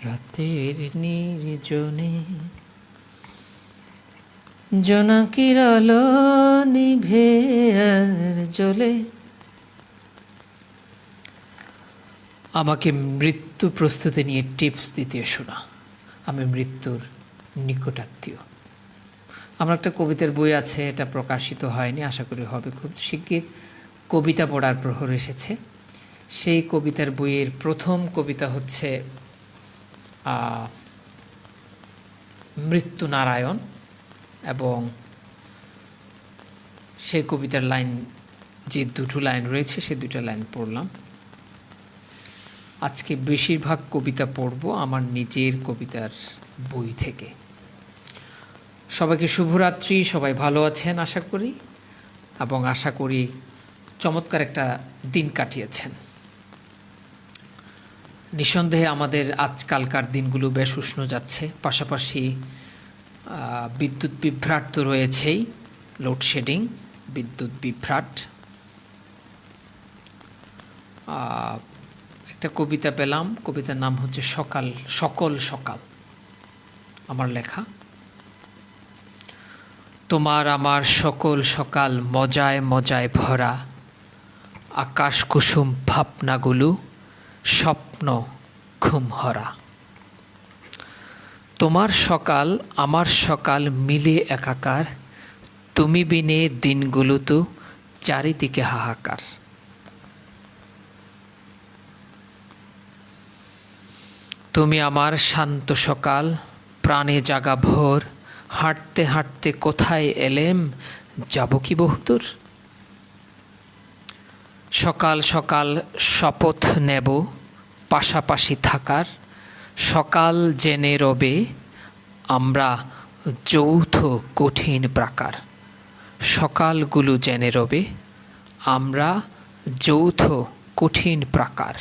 রাতের নির্জনে জোনাকির আলো নিভে আর জ্বলে আমাকে মৃত্যু প্রস্তুতি নিয়ে টিপস দিতে এসো না, আমি মৃত্যুর নিকটাত্মীয়। আমার একটা কবিতার বই আছে, এটা প্রকাশিত হয়নি, আশা করি হবে খুব শিগগির। কবিতা পড়ার প্রহর এসেছে। সেই কবিতার বইয়ের প্রথম কবিতা হচ্ছে মৃত্যু নারায়ণ, এবং সেই কবিতার লাইন, যে দুটো লাইন রয়েছে সে দুটো লাইন পড়লাম। আজকে বেশিরভাগ কবিতা পড়ব আমার নিজের কবিতার বই থেকে। সবাইকে শুভরাত্রি, সবাই ভালো আছেন আশা করি, এবং আশা করি চমৎকার একটা দিন কাটিয়েছেন। নিঃসন্দেহে আমাদের আজকালকার দিনগুলো বেশ উষ্ণ যাচ্ছে, পাশাপাশি বিদ্যুৎ বিভ্রাট তো রয়েছেই, লোডশেডিং, বিদ্যুৎ বিভ্রাট। একটা কবিতা পেলাম, কবিতার নাম হচ্ছে সকল সকাল, আমার লেখা। তোমার আমার সকল সকাল মজায় মজায় ভরা, আকাশ কুসুম ভাবনাগুলো স্বপ্ন ঘুমহরা। তোমার সকাল আমার সকাল মিলে একাকার, তুমি বিনে দিনগুলো তো চারিদিকে হাহাকার। তুমি আমার শান্ত সকাল, প্রাণে জাগা ভোর, হাঁটতে হাঁটতে কোথায় এলেম, যাব কি বহুদূর। সকাল সকাল শপথ নেব পাশাপাশি থাকার, সকাল জেনে রবে আমরা যৌথ কঠিন প্রাকার। সকালগুলো জেনে রবে আমরা যৌথ কঠিন প্রাকার।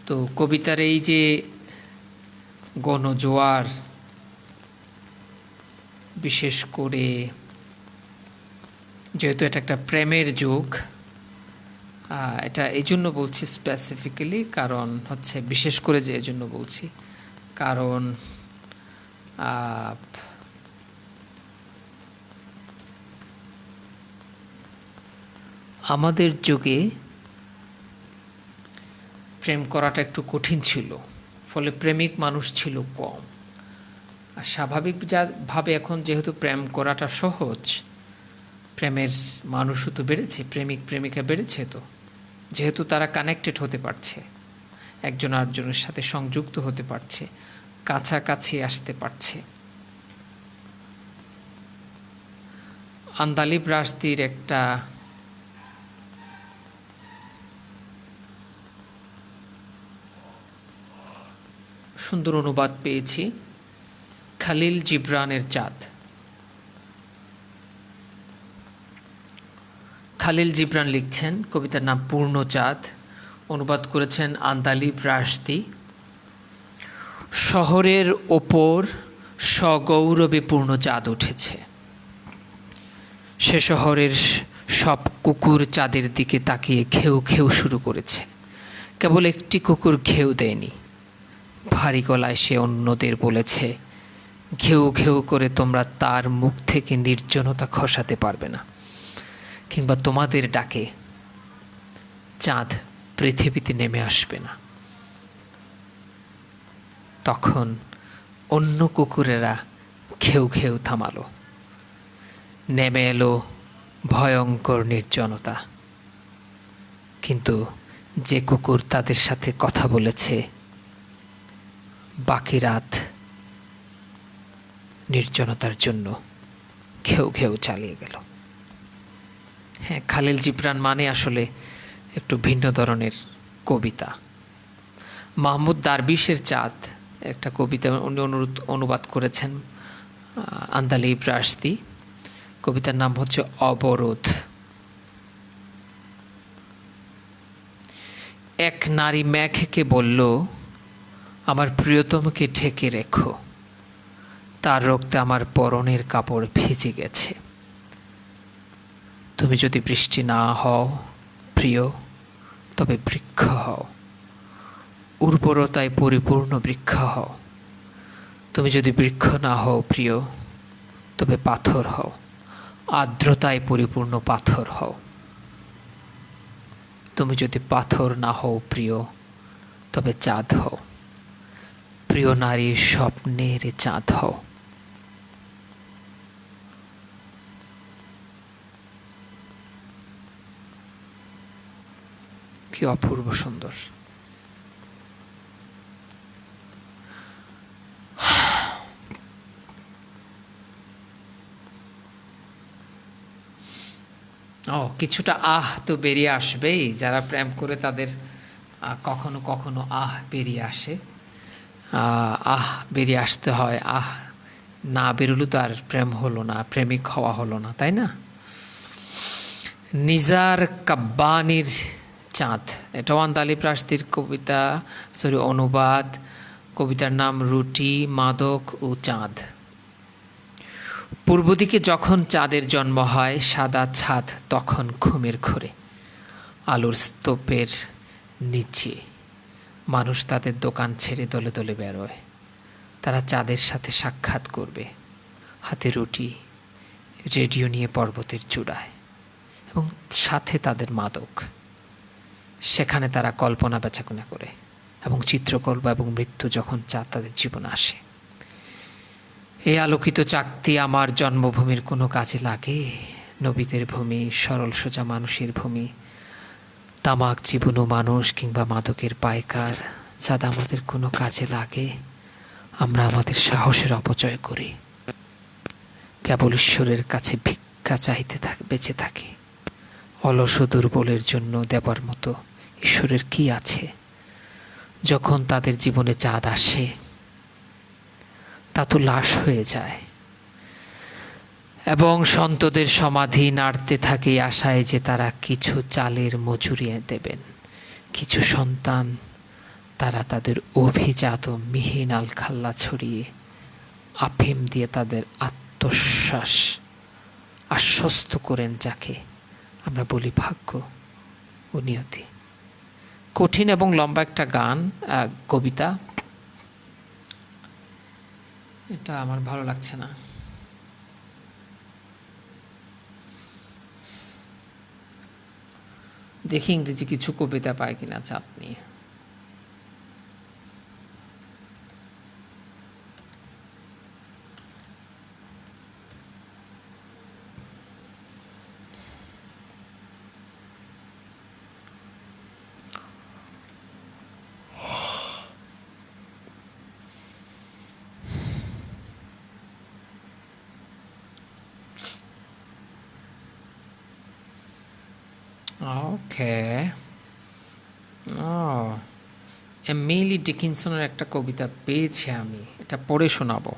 তো কবিতার এই যে গণজোয়ার, বিশেষ করে যেহেতু এটা একটা প্রেমের যুগ, এটা এই জন্য বলছি স্পেসিফিক্যালি, কারণ হচ্ছে বিশেষ করে যে এই জন্য বলছি কারণ আমাদের যুগে প্রেম করাটা একটু কঠিন ছিল, ফলে প্রেমিক মানুষ ছিল কম। আর স্বাভাবিকভাবে এখন যেহেতু প্রেম করাটা সহজ, প্রেমের মানুষও তো বেড়েছে, প্রেমিক প্রেমিকা বেড়েছে, তো যেহেতু তারা কানেক্টেড হতে পারছে, একজন আরেকজনের সাথে সংযুক্ত হতে পারছে, কাছাকাছি আসতে পারছে। আন্দালিব রাশদির একটা সুন্দর অনুবাদ পেয়েছি, খালিল জিবরানের চাঁদ। খালিল জিবরান লিখছেন, কবিতার নাম পূর্ণ চাঁদ, অনুবাদ করেছেন আন্দালিব রাশদি। শহরের ওপর সগৌরবে পূর্ণ চাঁদ উঠেছে, সে শহরের সব কুকুর চাঁদের দিকে তাকিয়ে ঘেউ ঘেউ শুরু করেছে। কেবল একটি কুকুর ঘেউ দেয়নি, ভারী গলায় সে অন্যদের বলেছে, ঘেউ ঘেউ করে তোমরা তার মুখ থেকে নির্জনতা খসাতে পারবে না, কিংবা তোমাদের ডাকে চাঁদ পৃথিবীতে নেমে আসবে না। তখন অন্য কুকুরেরা ঘেউ ঘেউ থামালো, নেমে এলো ভয়ঙ্কর নির্জনতা। কিন্তু যে কুকুর তাদের সাথে কথা বলেছে, বাকি রাত নির্জনতার জন্য ঘেউ ঘেউ চালিয়ে গেল। হ্যাঁ, খালিল জিবরান মানে আসলে একটু ভিন্ন ধরনের কবিতা। মাহমুদ দারবিশের চাঁদ একটা কবিতা উনি অনুবাদ করেছেন আন্দালিব রাশদি। কবিতার নাম হচ্ছে অবরোধ। নারী মেঘকে বলল, আমার প্রিয়তমকে ঢেকে রেখো, তার রক্তে আমার পরনের কাপড় ভিজে গেছে। তুমি যদি বৃষ্টি না হও প্রিয়, তবে বৃক্ষ হও, উর্বরতায় পরিপূর্ণ বৃক্ষ হও। তুমি যদি বৃক্ষ না হও প্রিয়, তবে পাথর হও, আর্দ্রতায় পরিপূর্ণ পাথর হও। তুমি যদি পাথর না হও প্রিয়, তবে চাঁদ হও, প্রিয় নারীর স্বপ্নের চাঁদ হও। কি অপূর্ব সুন্দর। কিছুটা আহ তো বেরিয়ে আসবেই, যারা প্রেম করে তাদের কখনো কখনো আহ বেরিয়ে আসে। আহ বেরিয়ে আসতে হয়, আহ না বেরোলে তো আর প্রেম হলো না, প্রেমিক হওয়া হলো না, তাই না? নিজার কাব্বানির চাঁদ, এটা ওয়ান্দালি প্রাস্তির কবিতা, অনুবাদ। কবিতার নাম রুটি, মাদক ও চাঁদ। পূর্ব দিকে যখন চাঁদের জন্ম হয়, সাদা ছাদ তখন ঘুমের ঘোরে। আলোর স্তূপের নিচে মানুষ তাদের দোকান ছেড়ে দলে দলে বেরোয়। তারা চাঁদের সাথে সাক্ষাৎ করবে, হাতে রুটি, রেডিও নিয়ে পর্বতের চূড়ায়, এবং সাথে তাদের মাদক। সেখানে তারা কল্পনা বেচাকেনা করে এবং চিত্রকল্প এবং মৃত্যু যখন চাঁদ তাদের জীবনে আসে। এই আলোকিত চাকতি আমার জন্মভূমির কোনো কাজে লাগে? নবীদের ভূমি, সরল সোজা মানুষের ভূমি, তামাক জীবনও মানুষ কিংবা মাদকের পাইকার, চাঁদ আমাদের কোনো কাজে লাগে? আমরা আমাদের সাহসের অপচয় করি, কেবল ঈশ্বরের কাছে ভিক্ষা চাইতে বেঁচে থাকি। অলস দুর্বলের জন্য দেবার মতো ঈশ্বরের কি আছে? যখন তাদের জীবনে চাঁদ আসে, তা তো লাশ হয়ে যায়, এবং সন্তদের সমাধি নাড়তে থাকে আশায় যে তারা কিছু চালের মজুরি দেবেন, কিছু সন্তান। তারা তাদের অভিজাত মিহিন আলখাল্লা ছড়িয়ে আফিম দিয়ে তাদের আত্মশ্বাস আশ্বস্ত করেন, যাকে আমরা বলি ভাগ্য ও নিয়তি। কঠিন এবং লম্বা একটা গান, কবিতা, এটা আমার ভালো লাগছে না। দেখি ইংরেজি কিছু কবিতা পায় কিনা চাঁদ নিয়ে। ওকে, এমিলি ডিকিনসনের একটা কবিতা পেয়েছি আমি, এটা পড়ে শোনাবো।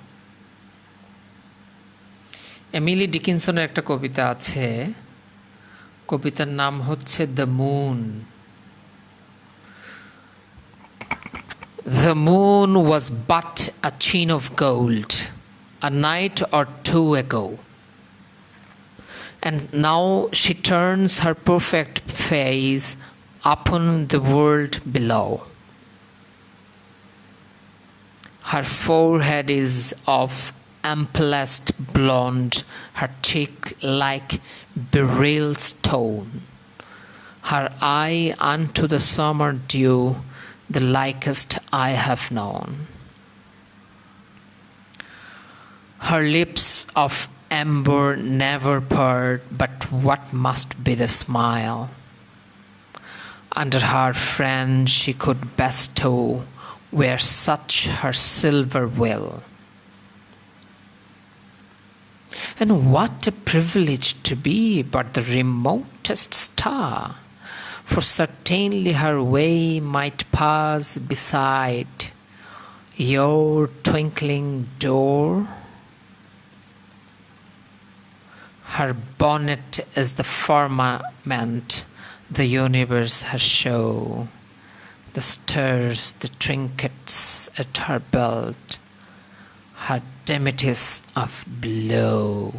এমিলি ডিকিনসনের একটা কবিতা আছে, কবিতার নাম হচ্ছে the moon. The moon was but a chin of gold a night or two ago, and now she turns her perfect face upon the world below. Her forehead is of amplest blonde, her cheek like beryl stone, her eye unto the summer dew, the likest I have known. Her lips of amber never purred, but what must be the smile? Under her friend she could bestow, were such her silver will. And what a privilege to be but the remotest star, for certainly her way might pass beside your twinkling door. Her bonnet is the firmament, the universe her show. the stars, the trinkets at her belt, her demities of blow.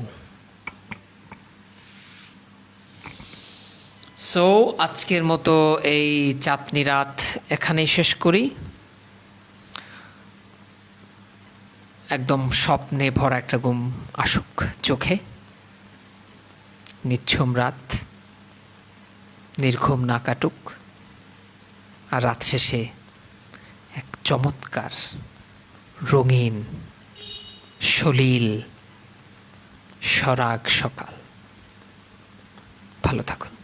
So আজকের মতো এই চাঁদনি রাত এখানেই শেষ করি। একদম স্বপ্নে ভরা একটা ঘুম আসুক চোখে, নিঝুম রাত নির্ঘুম না কাটুক, আর রাত শেষে এক চমৎকার রঙিন সলিল সরাগ সকাল। ভালো থাকুন।